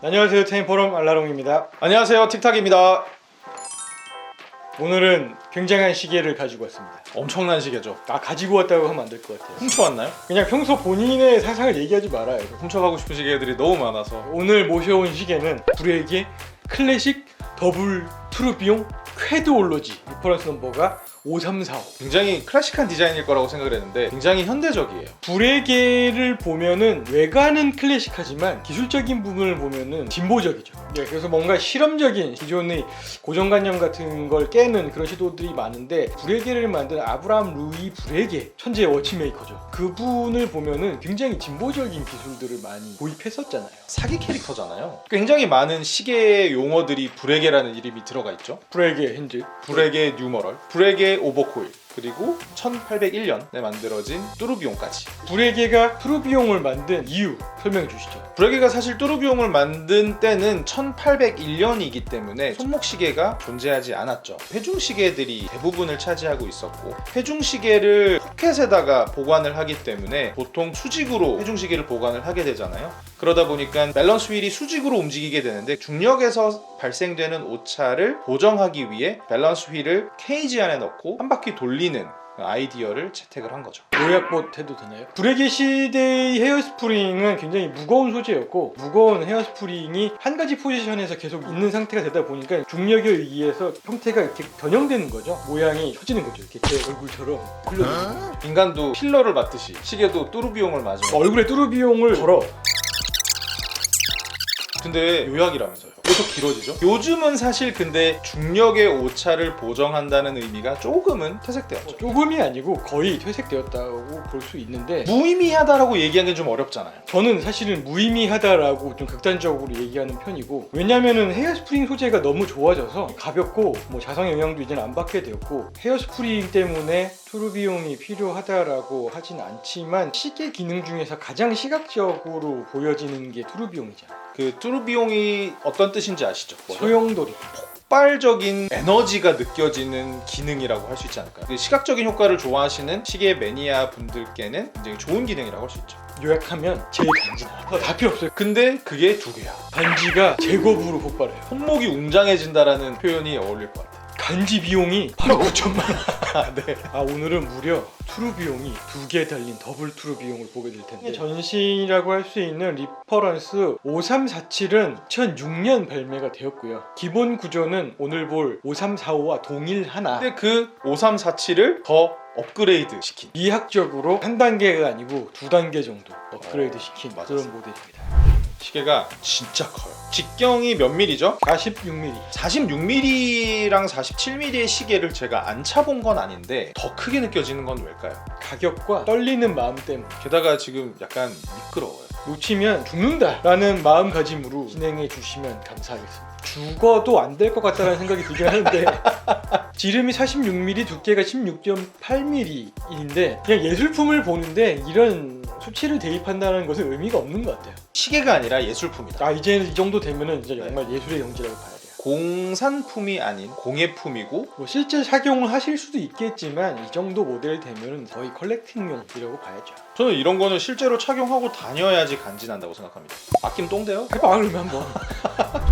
안녕하세요, 테인포럼 알라롱입니다. 안녕하세요, 틱탁입니다. 오늘은 굉장한 시계를 가지고 왔습니다. 엄청난 시계죠. 가지고 왔다고 하면 안 될 것 같아요. 훔쳐왔나요? 그냥 평소 본인의 사상을 얘기하지 말아요. 훔쳐가고 싶은 시계들이 너무 많아서. 오늘 모셔온 시계는 브레이기의 클래식 더블 투르비용 퀘드올로지, 리퍼런스 넘버가 5345. 굉장히 클래식한 디자인일 거라고 생각을 했는데 굉장히 현대적이에요. 브레게를 보면은 외관은 클래식하지만 기술적인 부분을 보면은 진보적이죠. 그래서 뭔가 실험적인 기존의 고정관념 같은 걸 깨는 그런 시도들이 많은데, 브레게를 만든 아브라함 루이 브레게, 천재 워치메이커죠. 그분을 보면은 굉장히 진보적인 기술들을 많이 도입했었잖아요. 사기 캐릭터잖아요. 굉장히 많은 시계 용어들이 브레게라는 이름이 들어가 있죠. 브레게 핸즈, 브레게 뉴머럴, 브레게 오버코일, 그리고 1801년에 만들어진 뚜르비용까지. 브레게가 투르비용을 만든 이유 설명해 주시죠. 브레게가 사실 뚜르비용을 만든 때는 1801년이기 때문에 손목시계가 존재하지 않았죠. 회중시계들이 대부분을 차지하고 있었고, 회중시계를 포켓에다가 보관을 하기 때문에 보통 수직으로 회중시계를 보관을 하게 되잖아요. 그러다 보니까 밸런스 휠이 수직으로 움직이게 되는데, 중력에서 발생되는 오차를 보정하기 위해 밸런스 휠을 케이지 안에 넣고 한 바퀴 돌리는 아이디어를 채택을 한 거죠. 요약봇 해도 되나요? 브레게 시대의 헤어스프링은 굉장히 무거운 소재였고, 무거운 헤어스프링이 한 가지 포지션에서 계속 있는 상태가 되다 보니까 중력에 의해서 형태가 이렇게 변형되는 거죠. 모양이 처지는 거죠. 이렇게 제 얼굴처럼 흘러지는. 인간도 필러를 맞듯이 시계도 뚜르비용을 맞으면 얼굴에 뚜르비용을 걸어. 근데 요약이라면서요. 계속 길어지죠. 요즘은 사실 근데 중력의 오차를 보정한다는 의미가 조금은 퇴색되었죠. 조금이 아니고 거의 퇴색되었다고 볼 수 있는데, 무의미하다라고 얘기하기는 좀 어렵잖아요. 저는 사실은 무의미하다라고 좀 극단적으로 얘기하는 편이고, 왜냐면은 헤어스프링 소재가 너무 좋아져서 가볍고, 자성 영향도 이제는 안 받게 되었고, 헤어스프링 때문에 투르비용이 필요하다라고 하진 않지만 시계 기능 중에서 가장 시각적으로 보여지는 게 투르비용이잖아요. 그 뚜르비용이 어떤 뜻인지 아시죠? 소용돌이. 폭발적인 에너지가 느껴지는 기능이라고 할 수 있지 않을까요? 그 시각적인 효과를 좋아하시는 시계 매니아 분들께는 굉장히 좋은 기능이라고 할 수 있죠. 요약하면 제일 간지나. 다 필요 없어요. 근데 그게 두 개야. 간지가 제곱으로 폭발해요. 손목이 웅장해진다라는 표현이 어울릴 것 같아요. 간지 비용이 바로 9천만 원. 네. 오늘은 무려 투르 비용이 2개 달린 더블 투르 비용을 보게 될 텐데, 전신이라고 할 수 있는 리퍼런스 5347은 2006년 발매가 되었고요. 기본 구조는 오늘 볼 5345와 동일하나, 근데 그 5347을 더 업그레이드 시킨. 이학적으로 한 단계가 아니고 2단계 정도 업그레이드 시킨 그런 맞았어요. 모델입니다. 시계가 진짜 커요. 직경이 몇 밀리죠? 46mm. 46mm랑 47mm의 시계를 제가 안 차본 건 아닌데 더 크게 느껴지는 건 왜일까요? 가격과 떨리는 마음 때문에. 게다가 지금 약간 미끄러워요. 놓치면 죽는다라는 마음가짐으로 진행해 주시면 감사하겠습니다. 죽어도 안 될 것 같다는 생각이 들긴 하는데 지름이 46mm, 두께가 16.8mm인데 그냥 예술품을 보는데 이런 수치를 대입한다는 것은 의미가 없는 것 같아요. 시계가 아니라 예술품이다. 이제 이 정도 되면은 이제 정말 예술의 영지라고 봐야 돼요. 공산품이 아닌 공예품이고, 실제 착용을 하실 수도 있겠지만 이 정도 모델 되면은 거의 컬렉팅용이라고 봐야죠. 저는 이런 거는 실제로 착용하고 다녀야지 간지난다고 생각합니다. 아낌 똥대요? 해봐 그러면 한번.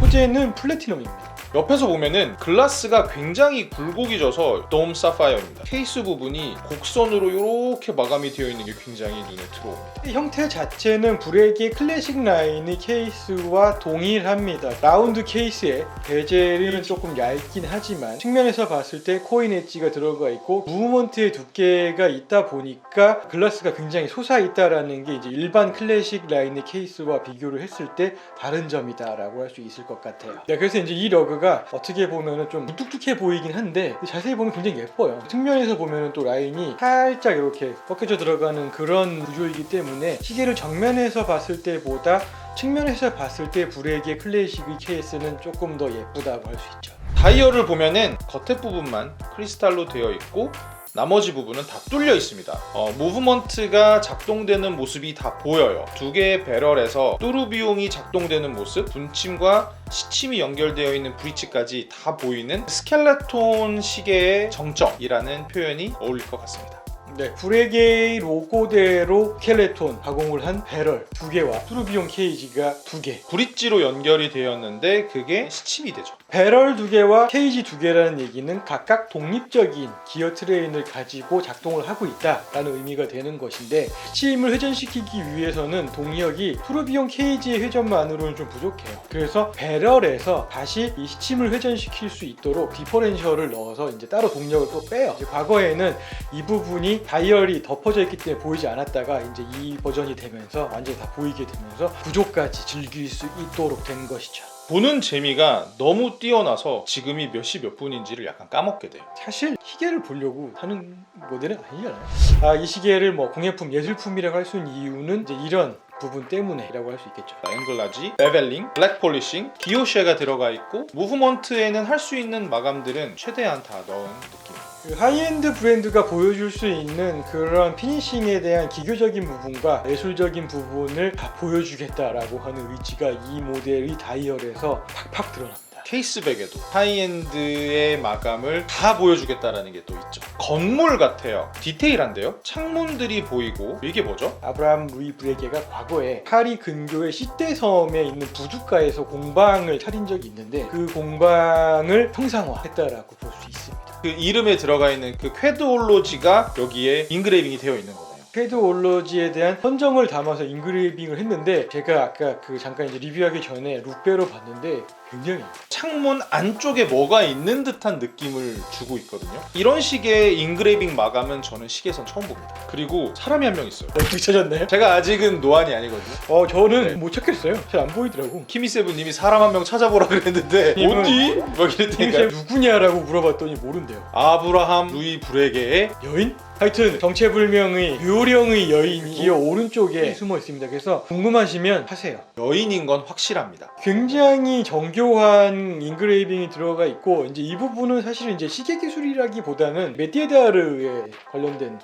소재는 플래티넘입니다. 옆에서 보면은 글라스가 굉장히 굴곡이 져서 돔 사파이어입니다. 케이스 부분이 곡선으로 이렇게 마감이 되어 있는 게 굉장히 눈에 들어옵니다. 형태 자체는 브레게 클래식 라인의 케이스와 동일합니다. 라운드 케이스에 베젤은 조금 얇긴 하지만 측면에서 봤을 때 코인 엣지가 들어가 있고 무브먼트의 두께가 있다 보니까 글라스가 굉장히 솟아있다라는 게 이제 일반 클래식 라인의 케이스와 비교를 했을 때 다른 점이다라고 할 수 있을 것 같아요. 그래서 이제 이 러그가 어떻게 보면은 좀 뚝뚝해 보이긴 한데 자세히 보면 굉장히 예뻐요. 측면에서 보면은 또 라인이 살짝 이렇게 꺾여져 들어가는 그런 구조이기 때문에 시계를 정면에서 봤을 때보다 측면에서 봤을 때 브레게 클래식의 케이스는 조금 더 예쁘다고 할 수 있죠. 다이얼을 보면은 겉에 부분만 크리스탈로 되어 있고 나머지 부분은 다 뚫려 있습니다. 무브먼트가 작동되는 모습이 다 보여요. 두 개의 배럴에서 뚜르비용이 작동되는 모습, 분침과 시침이 연결되어 있는 브릿지까지 다 보이는 스켈레톤 시계의 정점이라는 표현이 어울릴 것 같습니다. 네, 브레게의 로고대로 스켈레톤 가공을 한 배럴 2개와 투르비용 케이지가 2개. 브릿지로 연결이 되었는데 그게 시침이 되죠. 배럴 2개와 케이지 2개라는 얘기는 각각 독립적인 기어 트레인을 가지고 작동을 하고 있다라는 의미가 되는 것인데, 시침을 회전시키기 위해서는 동력이 투르비용 케이지의 회전만으로는 좀 부족해요. 그래서 배럴에서 다시 이 시침을 회전시킬 수 있도록 디퍼렌셜을 넣어서 이제 따로 동력을 또 빼요. 이제 과거에는 이 부분이 다이얼이 덮어져 있기 때문에 보이지 않았다가 이제 이 버전이 되면서 완전히 다 보이게 되면서 구조까지 즐길 수 있도록 된 것이죠. 보는 재미가 너무 뛰어나서 지금이 몇 시 몇 분인지를 약간 까먹게 돼요. 사실 시계를 보려고 하는 모델은 아니잖아요. 이 시계를 뭐 공예품, 예술품이라고 할 수 있는 이유는 이제 이런 부분 때문에라고 할 수 있겠죠. 앵글라지, 베벨링, 블랙 폴리싱, 기오쉐가 들어가 있고 무브먼트에는 할 수 있는 마감들은 최대한 다 넣은 느낌이에요. 그 하이엔드 브랜드가 보여줄 수 있는 그런 피니싱에 대한 기교적인 부분과 예술적인 부분을 다 보여주겠다라고 하는 의지가 이 모델의 다이얼에서 팍팍 드러납니다. 케이스백에도 하이엔드의 마감을 다 보여주겠다라는 게 또 있죠. 건물 같아요. 디테일한데요. 창문들이 보이고 이게 뭐죠? 아브라함 루이 브레게가 과거에 파리 근교의 시떼섬에 있는 부둣가에서 공방을 차린 적이 있는데 그 공방을 형상화했다라고 볼 수 있습니다. 그 이름에 들어가 있는 그 퀘드 올로지가 여기에 인그레이빙이 되어 있는 거네요. 퀘드 올로지에 대한 선정을 담아서 인그레이빙을 했는데, 제가 아까 잠깐 이제 리뷰하기 전에 룩배로 봤는데 굉장히 창문 안쪽에 뭐가 있는 듯한 느낌을 주고 있거든요. 이런 식의 인그레이빙 마감은 저는 시계에선 처음 봅니다. 그리고 사람이 한 명 있어요. 어떻게 찾았나요? 제가 아직은 노안이 아니거든요. 저는 못 찾겠어요. 잘 안 보이더라고. 키미세븐님이 사람 한 명 찾아보라 그랬는데 이분- 어디? 막 이랬다니까요. 누구냐라고 물어봤더니 모른대요. 아브라함 루이 브레게의 여인? 하여튼 정체불명의 요령의 여인이 기어 오른쪽에 숨어 있습니다. 그래서 궁금하시면 하세요. 여인인 건 확실합니다. 굉장히 정교한 인그레이빙이 들어가 있고, 이제 이 부분은 사실은 이제 시계 기술이라기보다는 메티에다르에 관련된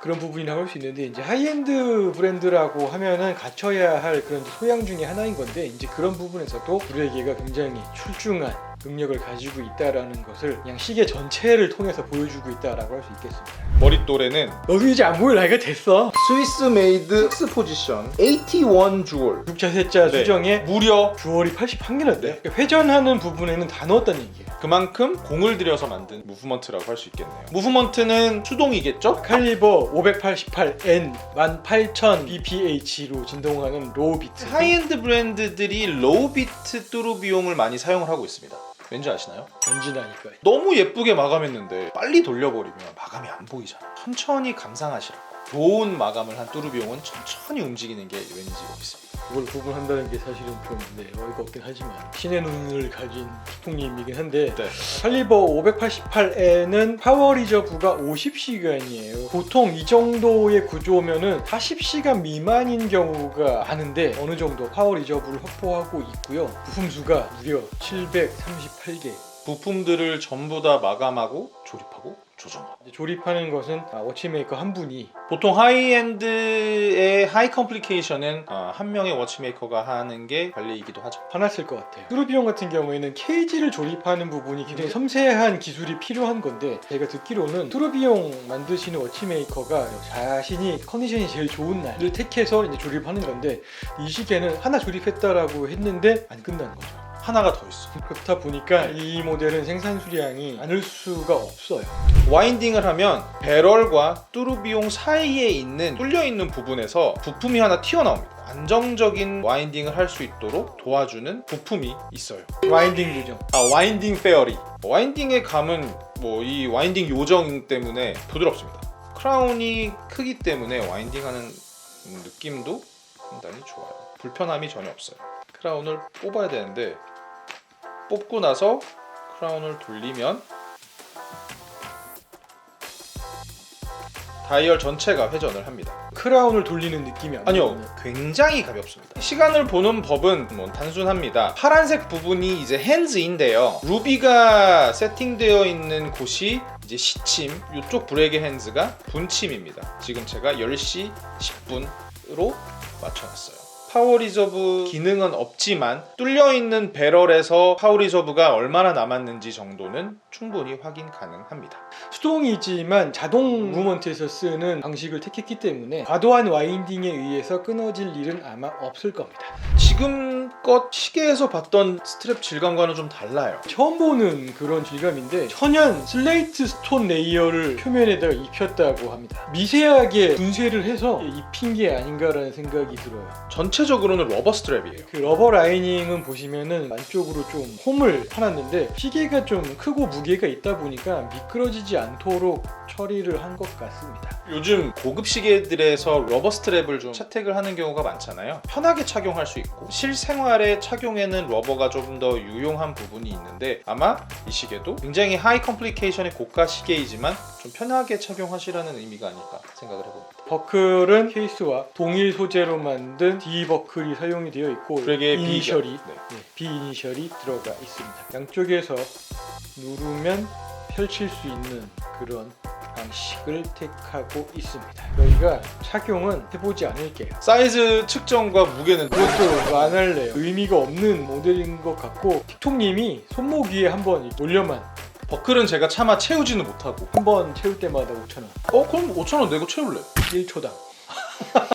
그런 부분이라고 할 수 있는데, 이제 하이엔드 브랜드라고 하면은 갖춰야 할 그런 소양 중에 하나인 건데, 이제 그런 부분에서도 브레게가 굉장히 출중한 능력을 가지고 있다라는 것을 그냥 시계 전체를 통해서 보여주고 있다라고 할 수 있겠습니다. 머릿돌에는 너도 이제 안 보일 나이가 됐어. 스위스 메이드 6 포지션 81 주얼 6자 세자 네. 수정에 무려 주얼이 81개나 돼. 네. 그러니까 회전하는 부분에는 다 넣었다는 얘기예요. 그만큼 공을 들여서 만든 무브먼트라고 할 수 있겠네요. 무브먼트는 수동이겠죠? 칼리버 588N 18000 bph로 진동하는 로우 비트. 하이엔드 브랜드들이 로우 비트 뚜루 비용을 많이 사용을 하고 있습니다. 왠지 아시나요? 전진하니까. 너무 예쁘게 마감했는데 빨리 돌려버리면 마감이 안 보이잖아. 천천히 감상하시라고. 좋은 마감을 한 뚜루 비용은 천천히 움직이는 게 왠지 있습니다. 그걸 구분한다는 게 사실은 좀 어이가 없긴 하지만 신의 눈을 가진 피통님이긴 한데, 네. 칼리버 588N은 파워 리저브가 50시간이에요. 보통 이 정도의 구조면은 40시간 미만인 경우가 많은데 어느 정도 파워 리저브를 확보하고 있고요. 부품 수가 무려 738개. 부품들을 전부 다 마감하고 조립하고 조정하고. 조립하는 것은 워치메이커 한 분이, 보통 하이엔드의 하이 컴플리케이션은 한 명의 워치메이커가 하는 게 관리이기도 하죠. 화났을 것 같아요. 뚜루비용 같은 경우에는 케이지를 조립하는 부분이 굉장히 섬세한 기술이 필요한 건데, 제가 듣기로는 뚜루비용 만드시는 워치메이커가 자신이 컨디션이 제일 좋은 날을 택해서 이제 조립하는 건데, 이 시계는 하나 조립했다라고 했는데 안 끝나는 거죠. 하나가 더 있어. 그렇다 보니까 이 모델은 생산 수량이 많을 수가 없어요. 와인딩을 하면 배럴과 뚜루비용 사이에 있는 뚫려있는 부분에서 부품이 하나 튀어나옵니다. 안정적인 와인딩을 할 수 있도록 도와주는 부품이 있어요. 와인딩 요정. 와인딩 페어리. 와인딩의 감은 이 와인딩 요정 때문에 부드럽습니다. 크라운이 크기 때문에 와인딩하는 느낌도 상당히 좋아요. 불편함이 전혀 없어요. 크라운을 뽑아야 되는데 뽑고 나서 크라운을 돌리면 다이얼 전체가 회전을 합니다. 크라운을 돌리는 느낌이 아니요, 굉장히 가볍습니다. 시간을 보는 법은 단순합니다. 파란색 부분이 이제 핸즈인데요. 루비가 세팅되어 있는 곳이 이제 시침, 이쪽 브레게 핸즈가 분침입니다. 지금 제가 10시 10분으로 맞춰놨어요. 파워 리저브 기능은 없지만 뚫려있는 배럴에서 파워 리저브가 얼마나 남았는지 정도는 충분히 확인 가능합니다. 수동이지만 자동 무브먼트에서 쓰는 방식을 택했기 때문에 과도한 와인딩에 의해서 끊어질 일은 아마 없을 겁니다. 지금껏 시계에서 봤던 스트랩 질감과는 좀 달라요. 처음 보는 그런 질감인데 천연 슬레이트 스톤 레이어를 표면에다가 입혔다고 합니다. 미세하게 분쇄를 해서 입힌 게 아닌가라는 생각이 들어요. 전체적으로는 러버 스트랩이에요. 그 러버 라이닝은 보시면은 안쪽으로 좀 홈을 파놨는데 시계가 좀 크고 무게가 있다 보니까 미끄러지지 않도록 처리를 한 것 같습니다. 요즘 고급 시계들에서 러버 스트랩을 좀 채택을 하는 경우가 많잖아요. 편하게 착용할 수 있고 실생활에 착용에는 러버가 좀 더 유용한 부분이 있는데 아마 이 시계도 굉장히 하이 컴플리케이션의 고가 시계이지만 좀 편하게 착용하시라는 의미가 아닐까 생각을 해봅니다. 버클은 케이스와 동일 소재로 만든 D 버클이 사용이 되어 있고 브레게의 이니셜이 네. B 이니셜이 들어가 있습니다. 양쪽에서 누르면 펼칠 수 있는 그런 방식을 택하고 있습니다. 저희가 착용은 해보지 않을게요. 사이즈 측정과 무게는 그것도 안 할래요. 의미가 없는 모델인 것 같고 틱톡님이 손목 위에 한번 올려만 버클은 제가 차마 채우지는 못하고 한 번 채울 때마다 5,000원. 그럼 5,000원 내고 채울래. 1초당.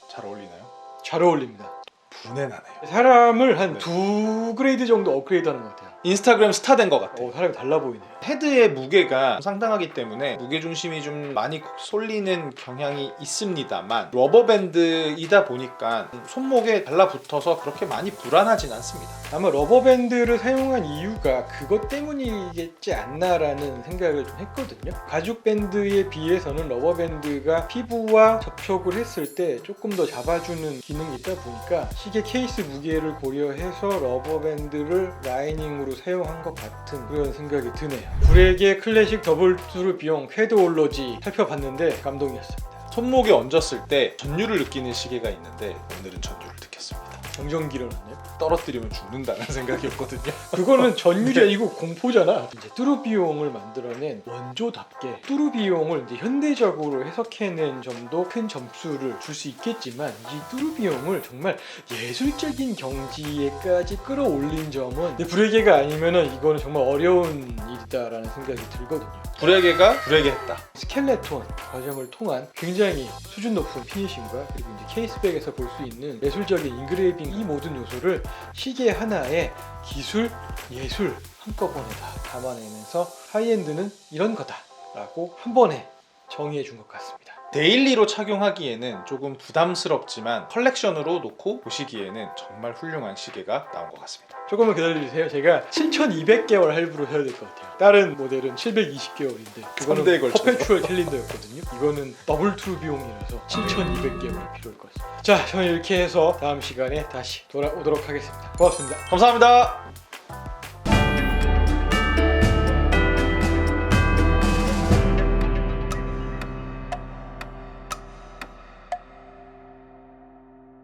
잘 어울리나요? 잘 어울립니다. 분해나네요. 사람을 한 네. 2그레이드 정도 업그레이드 하는 것 같아요. 인스타그램 스타 된 것 같아요. 사람이 달라 보이네요. 헤드의 무게가 상당하기 때문에 무게중심이 좀 많이 쏠리는 경향이 있습니다만 러버밴드이다 보니까 손목에 달라붙어서 그렇게 많이 불안하진 않습니다. 아마 러버밴드를 사용한 이유가 그것 때문이겠지 않나라는 생각을 좀 했거든요. 가죽 밴드에 비해서는 러버밴드가 피부와 접촉을 했을 때 조금 더 잡아주는 기능이 있다 보니까 시계 케이스 무게를 고려해서 러버밴드를 라이닝으로 사용한 것 같은 그런 생각이 드네요. 브레게 클래식 더블 투르 비용 퀘드올로지 살펴봤는데 감동이었습니다. 손목에 얹었을 때 전율을 느끼는 시계가 있는데 오늘은 전율을 느꼈습니다. 정전기를 넣네요. 떨어뜨리면 죽는다는 생각이었거든요. 그거는 전율이 아니고 공포잖아. 이제 뚜루비용을 만들어낸 원조답게 뚜루비용을 이제 현대적으로 해석해낸 점도 큰 점수를 줄 수 있겠지만 이 뚜루비용을 정말 예술적인 경지에까지 끌어올린 점은 브레게가 아니면은 이거는 정말 어려운 일이다라는 생각이 들거든요. 브레게가 브레게했다. 스켈레톤 과정을 통한 굉장히 수준 높은 피니싱과 그리고 이제 케이스백에서 볼 수 있는 예술적인 인그레이빙 이 모든 요소를 시계 하나에 기술, 예술 한꺼번에 다 담아내면서 하이엔드는 이런 거다라고 한 번에 정의해 준 것 같습니다. 데일리로 착용하기에는 조금 부담스럽지만 컬렉션으로 놓고 보시기에는 정말 훌륭한 시계가 나온 것 같습니다. 조금만 기다려주세요. 제가 7,200개월 할부로 해야 될 것 같아요. 다른 모델은 720개월인데 그거는 3대에 걸쳐서. 퍼페추얼 캘린더였거든요. 이거는 더블 트루 비용이라서 7,200개월이 필요할 것 같습니다. 자, 저는 이렇게 해서 다음 시간에 다시 돌아오도록 하겠습니다. 고맙습니다. 감사합니다.